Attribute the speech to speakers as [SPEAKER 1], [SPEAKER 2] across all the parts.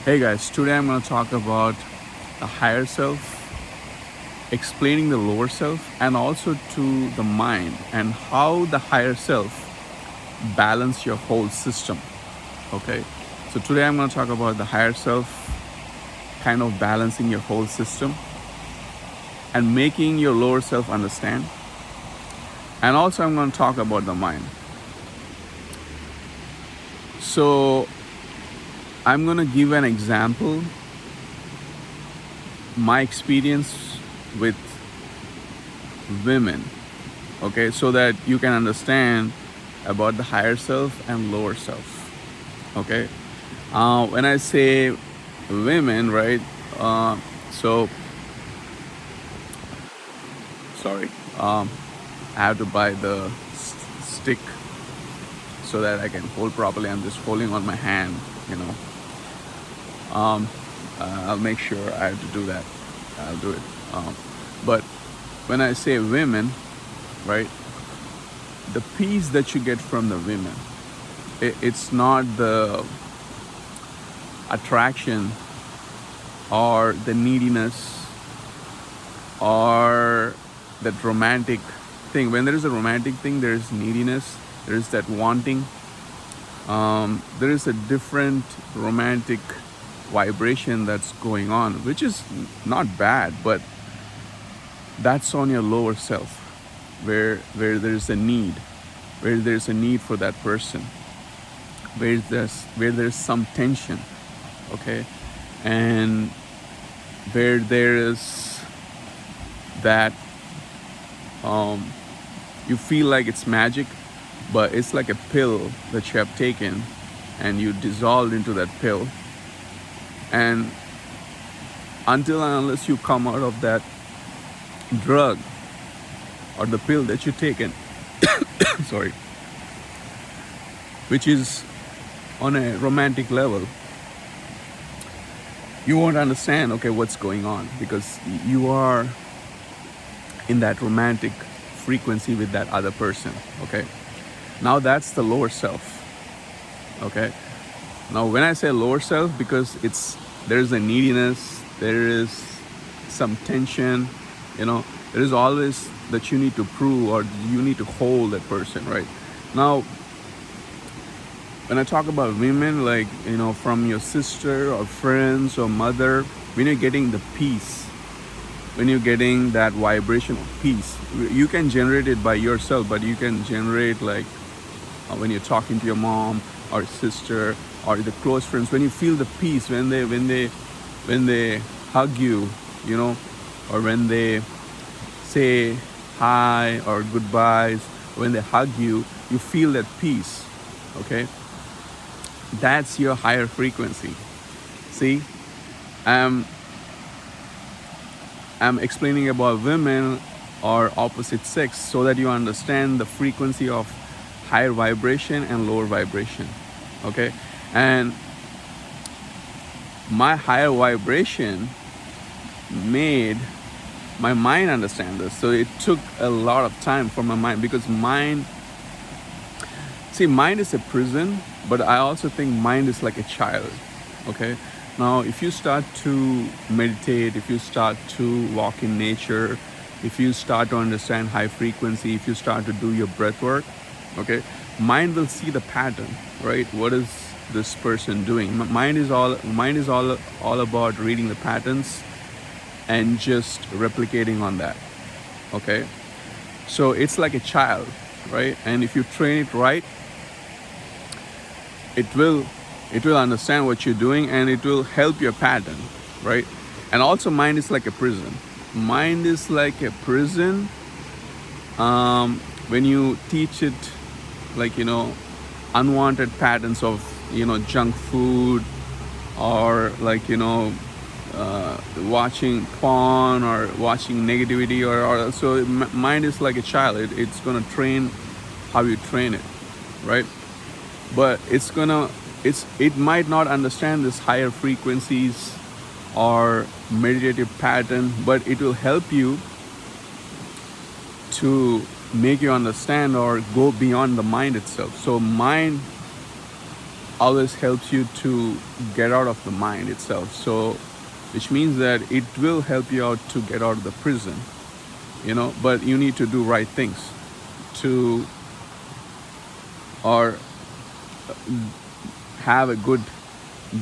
[SPEAKER 1] Hey guys, today I'm going to talk about the higher self, explaining the lower self, and also to the mind and how the higher self balance your whole system. Okay, so today I'm going to talk about the higher self kind of balancing your whole system and making your lower self understand. And also, I'm going to talk about the mind. So, I'm going to give an example, my experience with women, okay, so that you can understand about the higher self and lower self. Okay, when I say women, right? So sorry, I have to buy the stick so that I can hold properly. I'm just holding on my hand, you know. I'll make sure I have to do that. I'll do it. But when I say women, right, the peace that you get from the women, it's not the attraction or the neediness or that romantic thing. When there is a romantic thing, there is neediness, there is that wanting. There is a different romantic vibration that's going on, which is not bad, but that's on your lower self, where there's a need, where there's a need for that person, where there's some tension, okay, and where there is that you feel like it's magic, but it's like a pill that you have taken and you dissolved into that pill, and until and unless you come out of that drug or the pill that you taken, sorry, which is on a romantic level, you won't understand, okay, what's going on, because you are in that romantic frequency with that other person. Okay, now that's the lower self. Okay, now when I say lower self, because there's a neediness, there is some tension, there is always that you need to prove or you need to hold that person, right? Now when I talk about women, like, from your sister or friends or mother, when you're getting the peace, when you're getting that vibration of peace, you can generate it by yourself, but you can generate, like, when you're talking to your mom or sister or the close friends, when you feel the peace, when they hug you, or when they say hi or goodbyes, when they hug you, you feel that peace. Okay, that's your higher frequency. See, I'm explaining about women or opposite sex so that you understand the frequency of higher vibration and lower vibration. Okay, and my higher vibration made my mind understand this. So it took a lot of time for my mind, because mind is a prison, but I also think mind is like a child. Okay, now if you start to meditate, if you start to walk in nature, if you start to understand high frequency, if you start to do your breath work, okay, mind will see the pattern, right? What is this person doing? Mind is all about reading the patterns and just replicating on that. Okay, so it's like a child, right? And if you train it right, it will understand what you're doing and it will help your pattern, right? And also, mind is like a prison. Mind is like a prison. When you teach it, like, unwanted patterns of, junk food, or like, watching porn or watching negativity, or so mind is like a child. It's gonna train how you train it, right? But it might not understand this higher frequencies or meditative pattern, but it will help you to make you understand or go beyond the mind itself. So mind always helps you to get out of the mind itself. So, which means that it will help you out to get out of the prison, but you need to do right things to, or have a good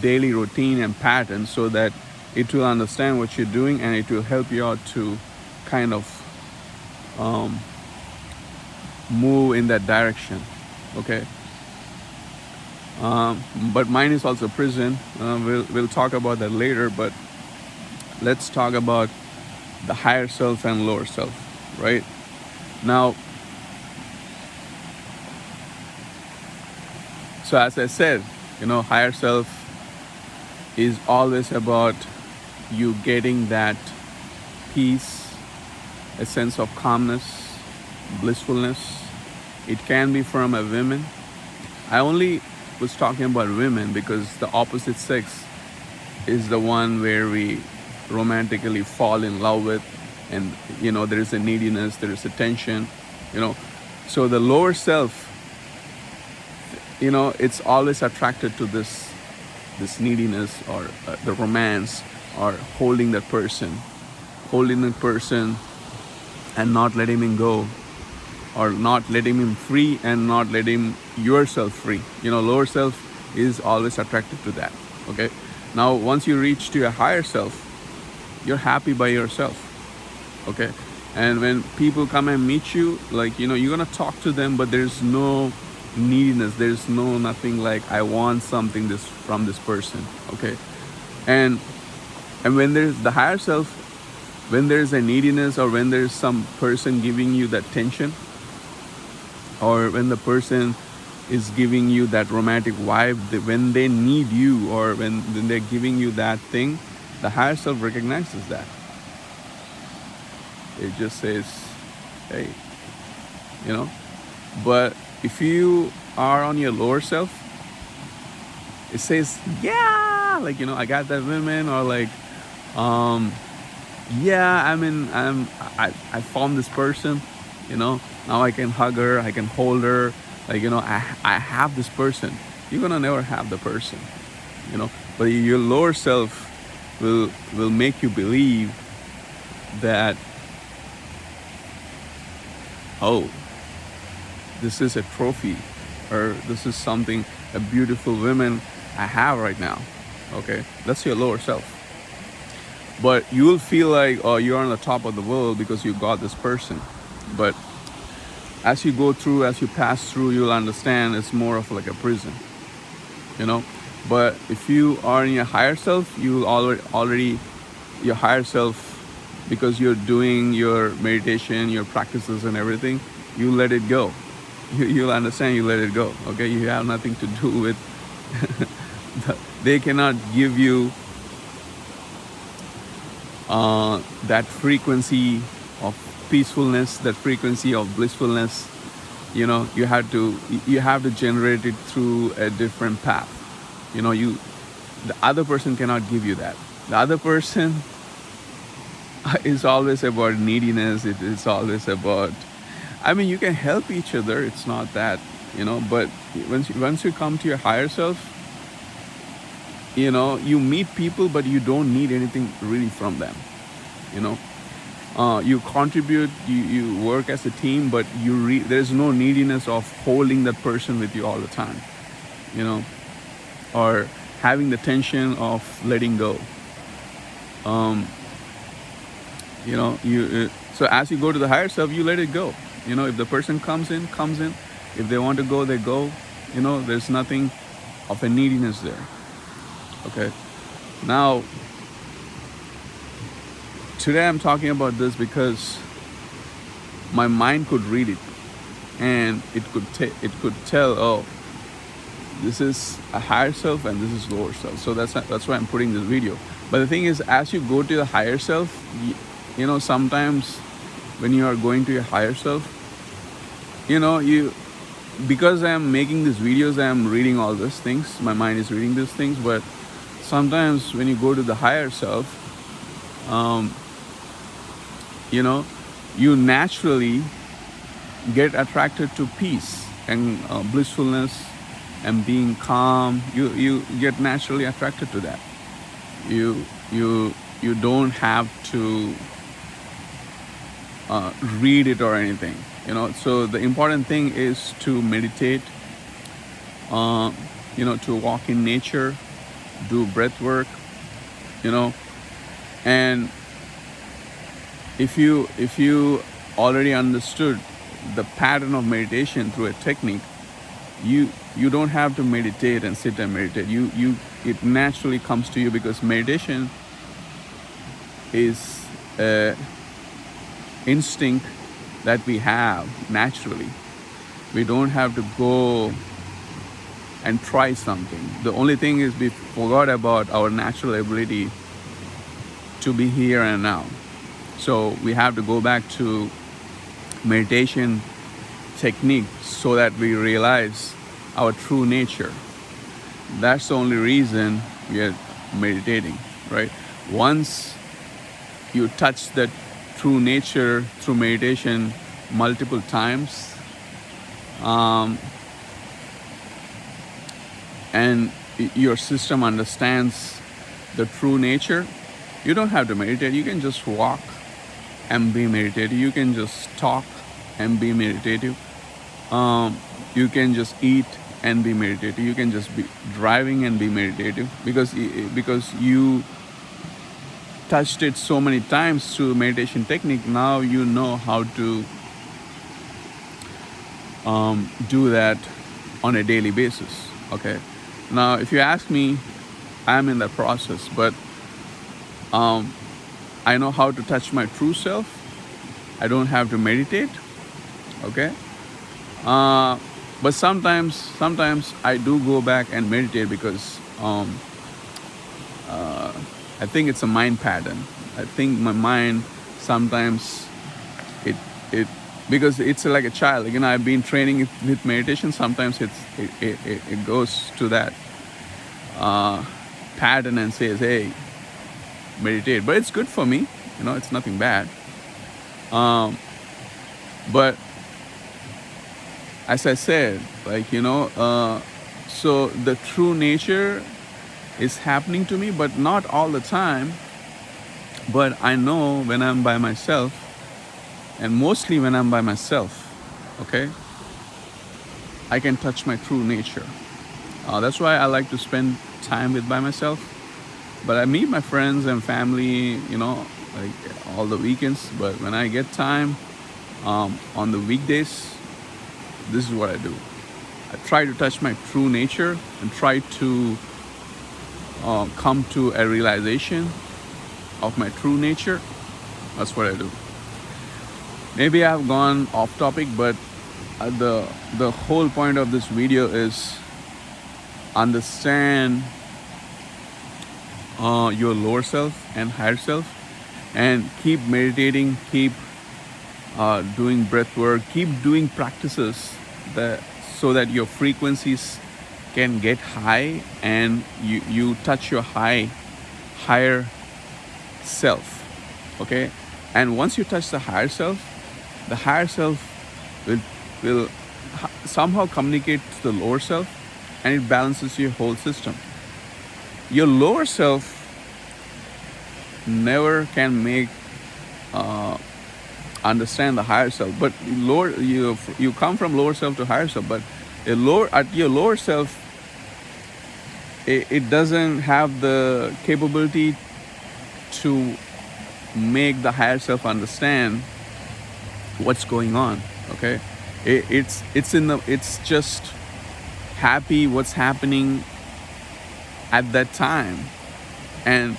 [SPEAKER 1] daily routine and pattern so that it will understand what you're doing and it will help you out to kind of move in that direction. Okay. But mine is also prison. We'll talk about that later, but let's talk about the higher self and lower self, right? Now, so as I said, higher self is always about you getting that peace, a sense of calmness, blissfulness. It can be from a woman. I only was talking about women because the opposite sex is the one where we romantically fall in love with, and there is a neediness, there is a tension, so the lower self, it's always attracted to this neediness, or the romance, or holding that person and not letting him go, or not letting him free and not letting yourself free. Lower self is always attracted to that. Okay. Now, once you reach to your higher self, you're happy by yourself. Okay. And when people come and meet you, like, you're going to talk to them, but there's no neediness. There's nothing like, I want something from this person. Okay. And when there's the higher self, when there's a neediness, or when there's some person giving you that tension, or when the person is giving you that romantic vibe, when they need you, or when they're giving you that thing, the higher self recognizes that. It just says, hey, but if you are on your lower self, it says, yeah, like, I got that woman, or like, yeah, I found this person, now I can hug her, I can hold her, like, I have this person. You're gonna never have the person, but your lower self will make you believe that, oh, this is a trophy, or this is something, a beautiful woman I have right now. Okay, that's your lower self. But you will feel like, oh, you're on the top of the world because you got this person. But as you go through, as you pass through, you'll understand it's more of like a prison, But if you are in your higher self, you will already your higher self, because you're doing your meditation, your practices and everything, you let it go. You'll understand, you let it go. Okay, you have nothing to do with they cannot give you that frequency of peacefulness, that frequency of blissfulness. You have to generate it through a different path. The other person cannot give you that. The other person is always about neediness. It is always about, you can help each other. It's not that, but once you come to your higher self, you meet people, but you don't need anything really from them. You contribute, you work as a team, but there's no neediness of holding that person with you all the time, or having the tension of letting go. So as you go to the higher self, you let it go. If the person comes in. If they want to go, they go. There's nothing of a neediness there. Okay. Now, today I'm talking about this because my mind could read it, and it could tell, oh, this is a higher self and this is lower self. So that's why I'm putting this video. But the thing is, as you go to the higher self, sometimes when you are going to your higher self, because I'm making these videos, I'm reading all these things. My mind is reading these things. But sometimes when you go to the higher self, you naturally get attracted to peace and blissfulness, and being calm, you get naturally attracted to that. You you you don't have to read it or anything, so the important thing is to meditate, uh, to walk in nature, do breath work, you know and if you already understood the pattern of meditation through a technique, you don't have to meditate and sit and meditate. You It naturally comes to you, because meditation is a instinct that we have naturally. We don't have to go and try something. The only thing is we forgot about our natural ability to be here and now. So we have to go back to meditation technique so that we realize our true nature. That's the only reason we are meditating, right? Once you touch that true nature through meditation multiple times, and your system understands the true nature, you don't have to meditate. You can just walk and be meditative. You can just talk and be meditative. You can just eat and be meditative. You can just be driving and be meditative, because you touched it so many times through meditation technique. Now you know how to do that on a daily basis. Okay. Now, if you ask me, I'm in that process, but I know how to touch my true self. I don't have to meditate. Okay. But sometimes I do go back and meditate, because I think it's a mind pattern. I think my mind sometimes it because it's like a child. I've been training it with meditation. Sometimes it goes to that pattern and says, "Hey, meditate." But it's good for me. It's nothing bad. But as I said, so the true nature is happening to me, but not all the time. But I know when I'm by myself, and mostly when I'm by myself, okay, I can touch my true nature. That's why I like to spend time by myself. But I meet my friends and family, all the weekends. But when I get time on the weekdays, this is what I do. I try to touch my true nature and try to come to a realization of my true nature. That's what I do. Maybe I've gone off topic, but the whole point of this video is understand your lower self and higher self, and keep meditating, keep doing breath work, keep doing practices so that your frequencies can get high, and you touch your higher self. Okay. And once you touch the higher self will somehow communicate to the lower self, and it balances your whole system. Your lower self never can make understand the higher self, but you come from lower self to higher self, but at your lower self, it doesn't have the capability to make the higher self understand what's going on. Okay. It's just happy what's happening at that time, and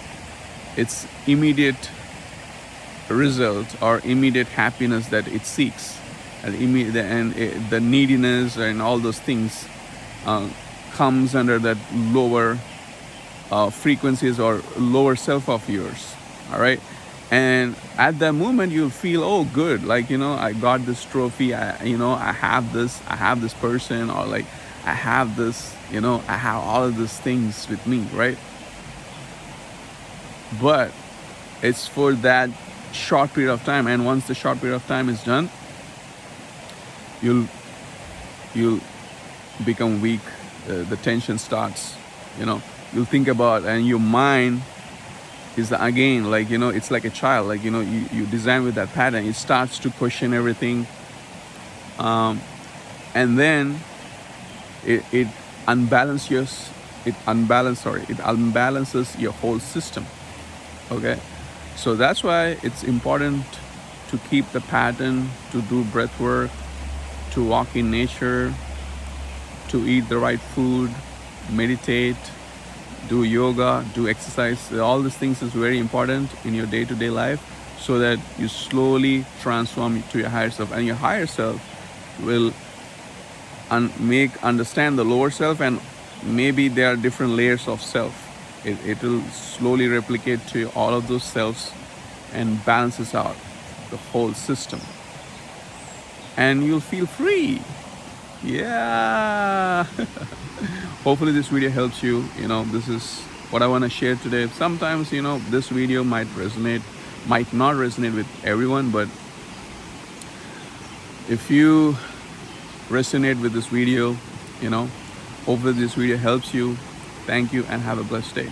[SPEAKER 1] it's immediate result or immediate happiness that it seeks, and the neediness and all those things comes under that lower frequencies or lower self of yours. All right. And at that moment you'll feel, oh, good, I got this trophy, I have this person, or I have this, I have all of these things with me, right? But it's for that short period of time, and once the short period of time is done, you'll become weak the tension starts. You'll think about, and your mind is again, like, it's like a child, like, you design with that pattern, it starts to question everything, and then it unbalances your whole system. Okay, so that's why it's important to keep the pattern, to do breath work, to walk in nature, to eat the right food, meditate, do yoga, do exercise. All these things is very important in your day-to-day life, so that you slowly transform to your higher self, and your higher self will understand the lower self, and maybe there are different layers of self. It will slowly replicate to all of those selves and balances out the whole system, and you'll feel free. Yeah. Hopefully this video helps you. This is what I want to share today. Sometimes, this video might not resonate with everyone, but if you resonate with this video, hopefully this video helps you. Thank you and have a blessed day.